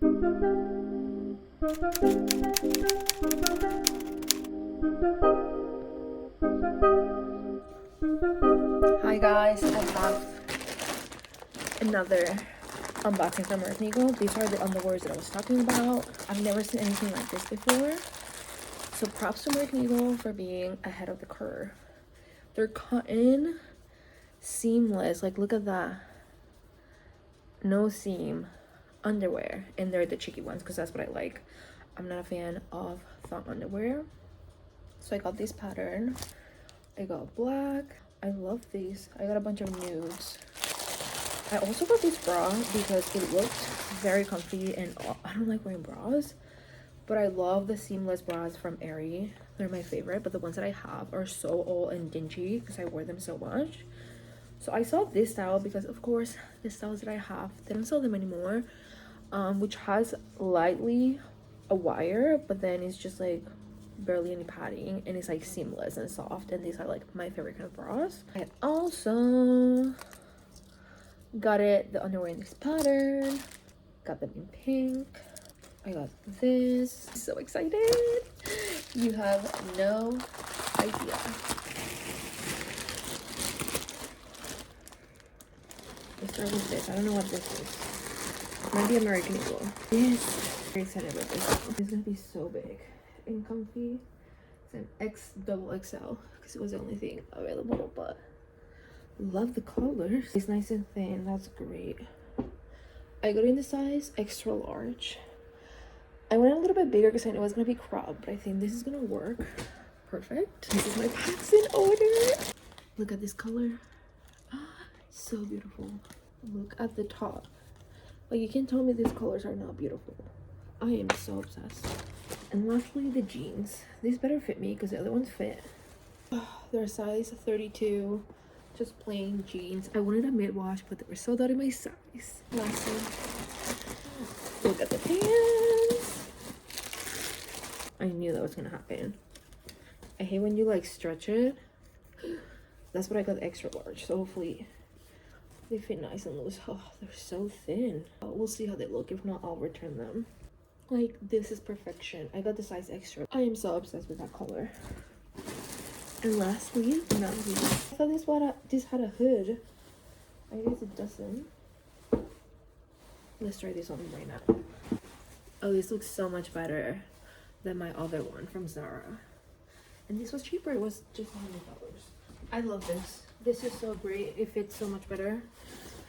Hi guys, I have another unboxing from American Eagle. These are the underwears that I was talking about. I've never seen anything like this before. So props to American Eagle for being ahead of the curve. They're cotton, seamless, like look at that. No seam underwear, and they're the cheeky ones because that's what I like. I'm not a fan of thong underwear. So I got this pattern. I got black. I love these. I got a bunch of nudes. I also got this bra because it looked very comfy, and I don't like wearing bras, but I love the seamless bras from Aerie. They're my favorite, but the ones that I have are so old and dingy because I wear them so much. So I saw this style because of course the styles that I have, they don't sell them anymore, which has lightly a wire, but then it's just like barely any padding, and it's like seamless and soft, and these are like my favorite kind of bras. I also got the underwear in this pattern, got them in pink. I got this. So excited, you have no idea. Let's start with this. I don't know what this is. Might be American Eagle. This, very excited about this. It's gonna be so big and comfy. It's an XXL because it was the only thing available, but love the colors. It's nice and thin. That's great. I got in the size extra large. I went a little bit bigger because I know it was gonna be cropped, but I think this is gonna work perfect. This is my packs in order. Look at this color. So beautiful. Look at the top. Like, you can't tell me these colors are not beautiful. I am so obsessed. And lastly, the jeans. These better fit me because the other ones fit. They're size 32, just plain jeans. I wanted a mid-wash, but they were sold out in my size. Lastly, look at the pants. I knew that was gonna happen. I hate when you like stretch it. That's what I got extra large, so hopefully they fit nice and loose. Oh, they're so thin. We'll see how they look. If not, I'll return them. Like, this is perfection. I got the size extra. I am so obsessed with that color. And lastly, not least, I thought this had a hood. I guess it doesn't. Let's try this on right now. Oh, this looks so much better than my other one from Zara. And this was cheaper. It was just $100. I love this. This is so great. It fits so much better.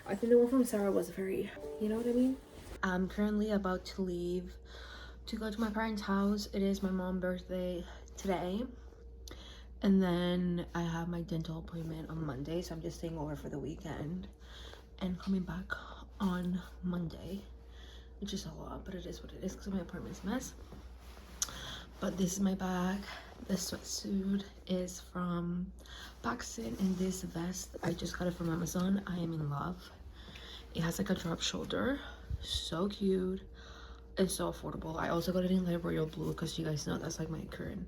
I think the one from Zara was very, you know what I mean? I'm currently about to leave to go to my parents' house. It is my mom's birthday today, and then I have my dental appointment on Monday, so I'm just staying over for the weekend and coming back on Monday, which is a lot, but it is what it is because my appointment's a mess. But this is my bag. The sweatsuit is from Pakistan, and this vest, I just got it from Amazon. I am in love. It has like a drop shoulder, so cute and so affordable. I also got it in light royal blue because you guys know that's like my current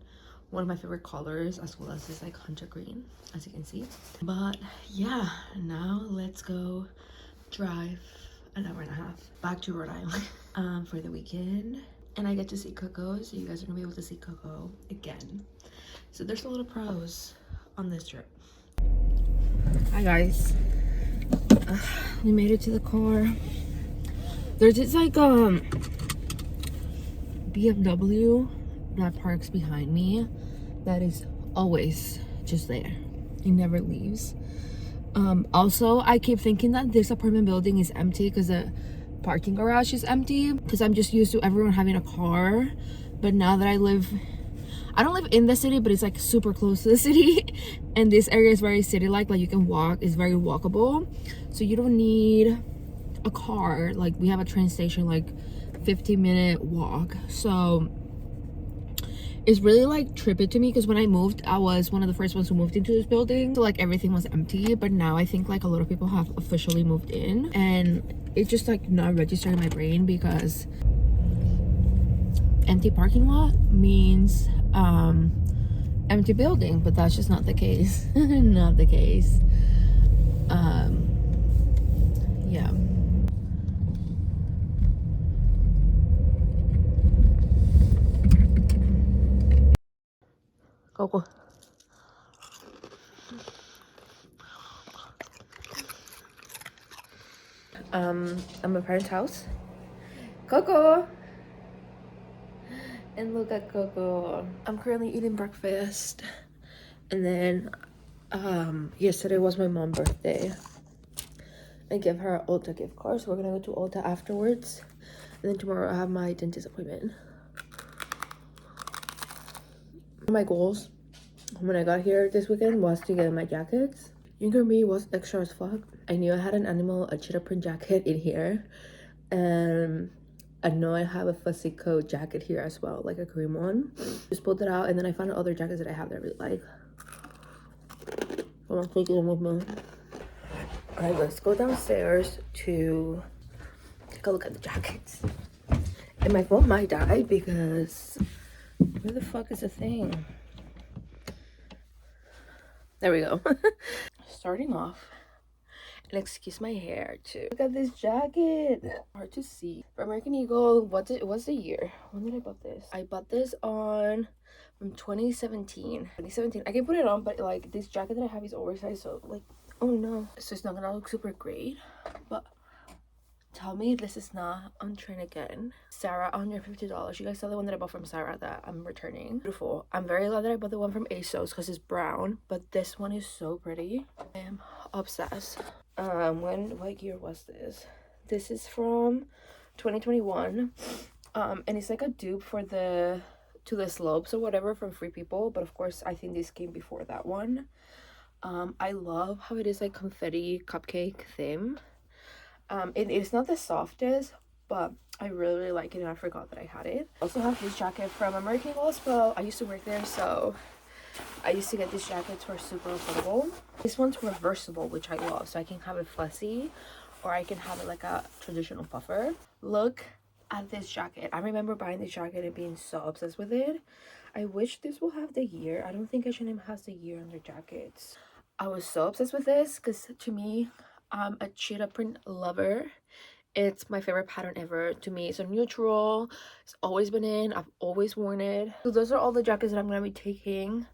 one of my favorite colors, as well as this like hunter green, as you can see. But yeah, now let's go drive an hour and a half back to Rhode Island for the weekend, and I get to see Coco, so you guys are gonna be able to see Coco again. So there's a lot of pros on this trip. Hi guys, we made it to the car. There's this like BMW that parks behind me that is always just there. It never leaves. Also, I keep thinking that this apartment building is empty because the parking garage is empty, because I'm just used to everyone having a car. But now that I don't live in the city, but it's like super close to the city, and this area is very city-like. Like, you can walk, it's very walkable, so you don't need a car. Like, we have a train station like 15-minute walk, so it's really like trippy to me, because when I moved, I was one of the first ones who moved into this building, so like everything was empty. But now I think like a lot of people have officially moved in, and it's just like not registering in my brain, because empty parking lot means empty building, but that's just not the case. Not the case. Yeah. Coco. I'm at my parents' house. Coco! And look at Coco. I'm currently eating breakfast. And then, yesterday was my mom's birthday. I give her an Ulta gift card, so we're gonna go to Ulta afterwards. And then tomorrow I have my dentist appointment. My goals when I got here this weekend was to get my jackets. Younger me was extra as fuck. I knew I had an animal, a cheetah print jacket in here. And I know I have a fussy coat jacket here as well, like a cream one. Just pulled it out, and then I found other jackets that I have that I really like. I'm gonna take them with me. Alright, let's go downstairs to take a look at the jackets. And my phone might die because where the fuck is the thing? There we go. Starting off, and excuse my hair too. Look at this jacket. Hard to see. For American Eagle, what's the year? When did I bought this? I bought this from 2017. I can put it on, but like this jacket that I have is oversized, so like, oh no. So it's not gonna look super great, but tell me this is not on trend again. Sarah, $150. You guys saw the one that I bought from Sarah that I'm returning. Beautiful. I'm very glad that I bought the one from ASOS because it's brown, but this one is so pretty. I am obsessed. What year was this? This is from 2021. And it's like a dupe for the To the Slopes or whatever from Free People, but of course I think this came before that one. I love how it is like confetti cupcake theme. It is not the softest, but I really like it, and I forgot that I had it. I also have this jacket from American Eagle as well. I used to work there, so I used to get these jackets for super affordable. This one's reversible, which I love, so I can have it fussy, or I can have it like a traditional puffer. Look at this jacket. I remember buying this jacket and being so obsessed with it. I wish this will have the year. I don't think H&M has the year on their jackets. I was so obsessed with this because to me, I'm a cheetah print lover. It's my favorite pattern ever. To me, it's a neutral. It's always been in. I've always worn it. So those are all the jackets that I'm gonna be taking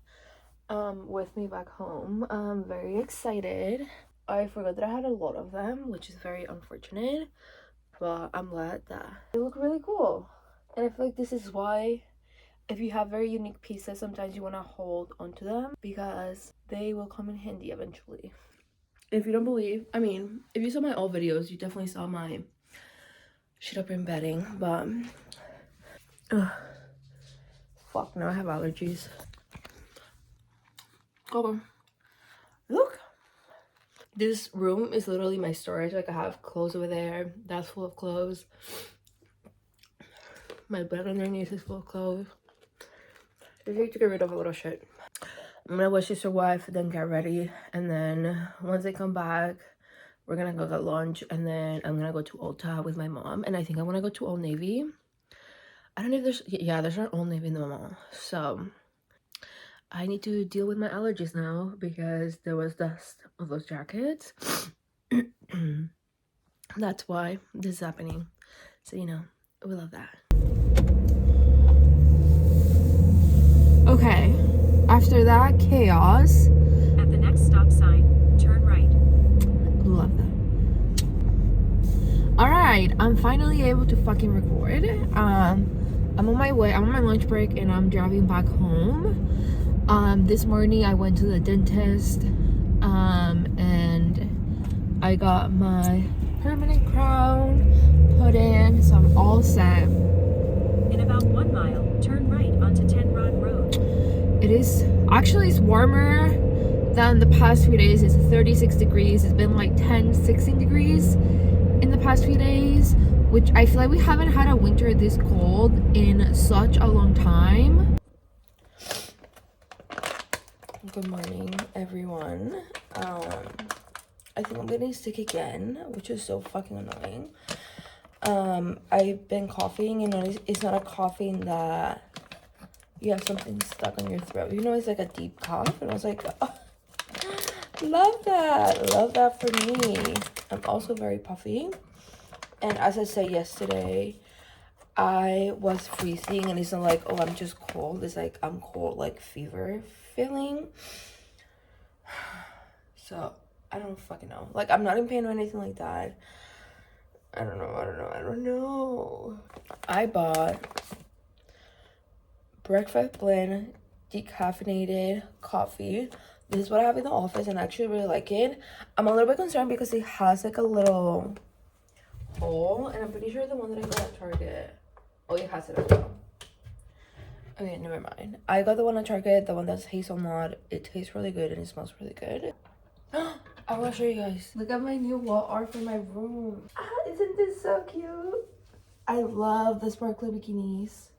with me back home. I'm very excited. I forgot that I had a lot of them, which is very unfortunate, but I'm glad that they look really cool. And I feel like this is why, if you have very unique pieces, sometimes you want to hold onto them because they will come in handy eventually. If you don't believe, I mean, if you saw my old videos, you definitely saw my shit up in bedding, but fuck, now I have allergies. Go. Look, this room is literally my storage. Like I have clothes over there, that's full of clothes. My bed underneath is full of clothes. I need to get rid of a little shit. I'm gonna wish this your wife, then get ready, and then once they come back, we're gonna go get lunch, and then I'm gonna go to Ulta with my mom, and I think I want to go to Old Navy. I don't know if there's an Old Navy in the mall, so I need to deal with my allergies now because there was dust of those jackets. That's why this is happening. So you know, we love that. Okay, after that chaos, at the next stop sign, turn right. Love that. All right, I'm finally able to fucking record. I'm on my way. I'm on my lunch break and I'm driving back home. This morning I went to the dentist, and I got my permanent crown put in, so I'm all set. In about 1 mile, turn right onto 10 Rod Road. It is actually, it's warmer than the past few days. It's 36 degrees. It's been like 16 degrees in the past few days, which I feel like we haven't had a winter this cold in such a long time. Good morning, everyone. I think I'm getting sick again, which is so fucking annoying. I've been coughing, and it's not a coughing that you have something stuck on your throat. You know, it's like a deep cough, and I was like, oh, love that for me. I'm also very puffy, and as I said yesterday, I was freezing, and it's not like, oh, I'm just cold. It's like I'm cold, like fever feeling. So I don't fucking know. Like, I'm not in pain or anything like that. I don't know. I bought breakfast blend decaffeinated coffee. This is what I have in the office, and I actually really like it. I'm a little bit concerned because it has like a little hole, and I'm pretty sure the one that I got at Target, oh, it has it as well. Okay, never mind. I got the one at Target, the one that's hazelnut. It tastes really good and it smells really good. I want to show you guys. Look at my new wall art for my room. Isn't this so cute? I love the sparkly bikinis.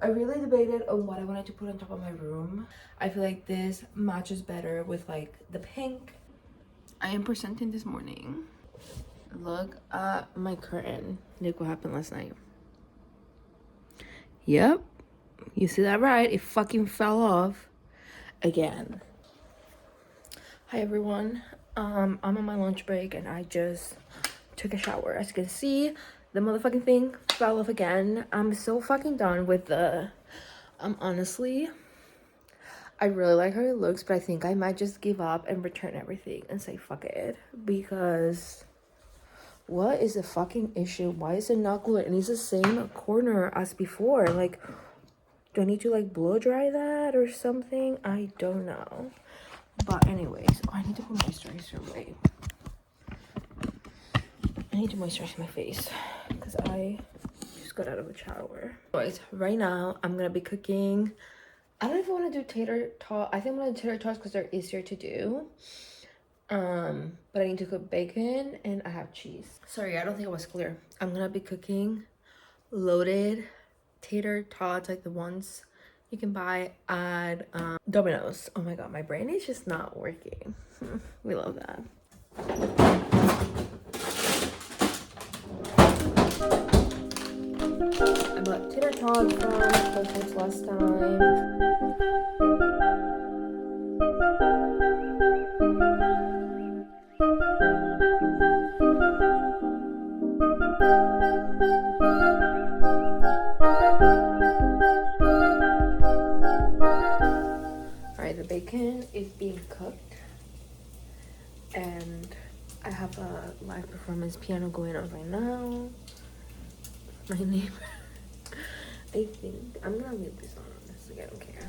I really debated on what I wanted to put on top of my room. I feel like this matches better with like the pink. I am presenting this morning. Look at my curtain. Look what happened last night. Yep. You see that right? It fucking fell off again. Hi everyone. I'm on my lunch break and I just took a shower. As you can see, the motherfucking thing fell off again. I'm so fucking done with the honestly, I really like how it looks, but I think I might just give up and return everything and say fuck it, because what is the fucking issue? Why is it not glued? And it's the same corner as before. Like, do I need to like blow dry that or something? I don't know. But anyways, I need to put moisturizer away. I need to moisturize my face because I just got out of a shower. Anyways, right now I'm gonna be cooking. I don't know if I want to do tater tot. I think I'm gonna do tater tots because they're easier to do. But I need to cook bacon and I have cheese. Sorry, I don't think it was clear. I'm gonna be cooking loaded tater tots, like the ones you can buy at Domino's. Oh my god, my brain is just not working. We love that. I bought tater tots from Whole Foods last time. Alright, the bacon is being cooked and I have a live performance piano going on right now. My neighbor. I think I'm gonna leave this on honestly, I don't care.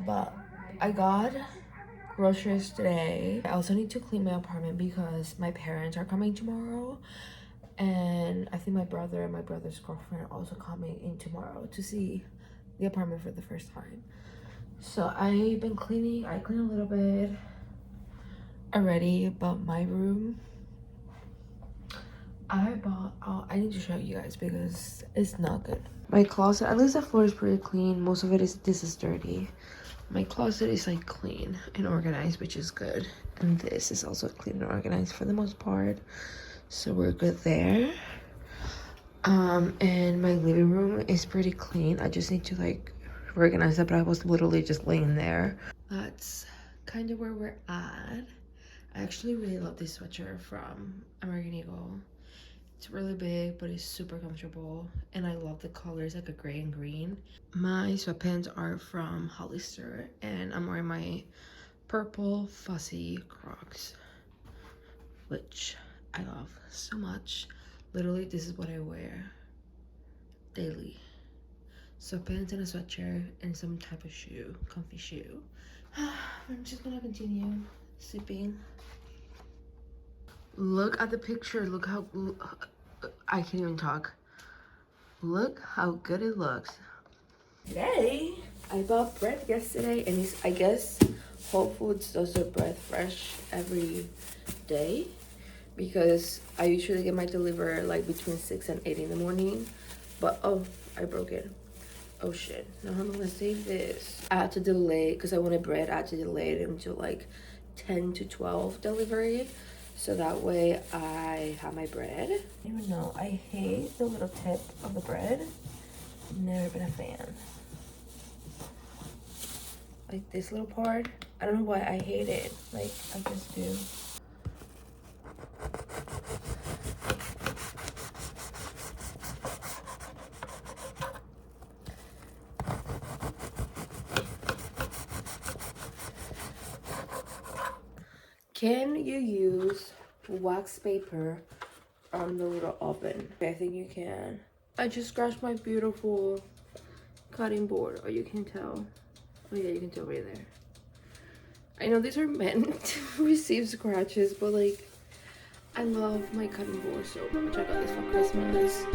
But I got groceries today. I also need to clean my apartment because my parents are coming tomorrow, and I think my brother and my brother's girlfriend are also coming in tomorrow to see the apartment for the first time. So I've been cleaning. I cleaned a little bit already, but my room, I bought, I need to show you guys because it's not good. My closet, at least the floor is pretty clean. Most of it is, this is dirty. My closet is like clean and organized, which is good. And this is also clean and organized for the most part. So we're good there. And my living room is pretty clean. I just need to like organize that, but I was literally just laying there. That's kind of where we're at. I actually really love this sweatshirt from American Eagle. It's really big, but it's super comfortable. And I love the colors, like a gray and green. My sweatpants are from Hollister, and I'm wearing my purple fuzzy Crocs, which I love so much. Literally, this is what I wear daily. Sweatpants and a sweatshirt and some type of shoe, comfy shoe. I'm just gonna continue sipping. Look at the picture. Look how, I can't even talk. Look how good it looks. Today, I bought bread yesterday, and it's, I guess, Whole Foods does their bread fresh every day, because I usually get my delivery like between 6 and 8 in the morning. But oh, I broke it. Oh shit, now I'm gonna save this. I had to delay, because I wanted bread, I had to delay it until like 10 to 12 delivery, so that way I have my bread. I don't even know, I hate the little tip of the bread. Never been a fan. Like this little part, I don't know why I hate it. Like, I just do. Can you use wax paper on the little oven? I think you can. I just scratched my beautiful cutting board, or you can tell. Oh yeah, you can tell right there. I know these are meant to receive scratches, but like, I love my cutting board so much. I got this for Christmas.